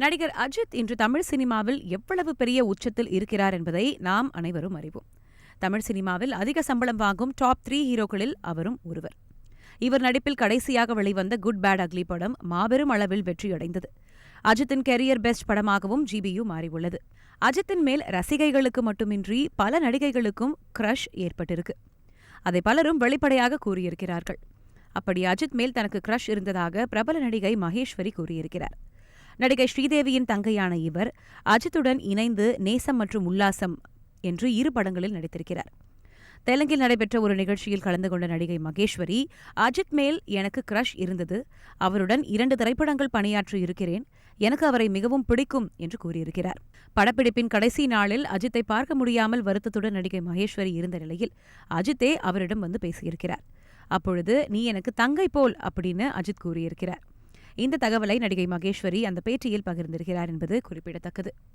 நடிகர் அஜித் இன்று தமிழ் சினிமாவில் எவ்வளவு பெரிய உச்சத்தில் இருக்கிறார் என்பதை நாம் அனைவரும் அறிவோம். தமிழ் சினிமாவில் அதிக சம்பளம் வாங்கும் டாப் 3 ஹீரோக்களில் அவரும் ஒருவர். இவர் நடிப்பில் கடைசியாக வெளிவந்த குட் பேட் அக்லி படம் மாபெரும் அளவில் வெற்றியடைந்தது. அஜித்தின் கெரியர் பெஸ்ட் படமாகவும் ஜிபியு மாறியுள்ளது. அஜித்தின் மேல் ரசிகைகளுக்கு மட்டுமின்றி பல நடிகைகளுக்கும் கிரஷ் ஏற்பட்டிருக்கு. அதை பலரும் வெளிப்படையாக கூறியிருக்கிறார்கள். அப்படி அஜித் மேல் தனக்கு கிரஷ் இருந்ததாக பிரபல நடிகை மகேஸ்வரி கூறியிருக்கிறார். நடிகை ஸ்ரீதேவியின் தங்கையான இவர் அஜித்துடன் இணைந்து நேசம் மற்றும் உல்லாசம் என்று 2 படங்களில் நடித்திருக்கிறார். தெலுங்கில் நடைபெற்ற ஒரு நிகழ்ச்சியில் கலந்து கொண்ட நடிகை மகேஸ்வரி, அஜித் மேல் எனக்கு கிரஷ் இருந்தது, அவருடன் 2 திரைப்படங்கள் பணியாற்றி இருக்கிறேன், எனக்கு அவரை மிகவும் பிடிக்கும் என்று கூறியிருக்கிறார். படப்பிடிப்பின் கடைசி நாளில் அஜித்தை பார்க்க முடியாமல் வருத்தத்துடன் நடிகை மகேஸ்வரி இருந்த நிலையில் அஜித்தே அவரிடம் வந்து பேசியிருக்கிறார். அப்பொழுது நீ எனக்கு தங்கை போல் அப்படின்னு அஜித் கூறியிருக்கிறார். இந்த தகவலை நடிகை மகேஸ்வரி அந்த பேட்டியில் பகிர்ந்திருக்கிறார் என்பது குறிப்பிடத்தக்கது.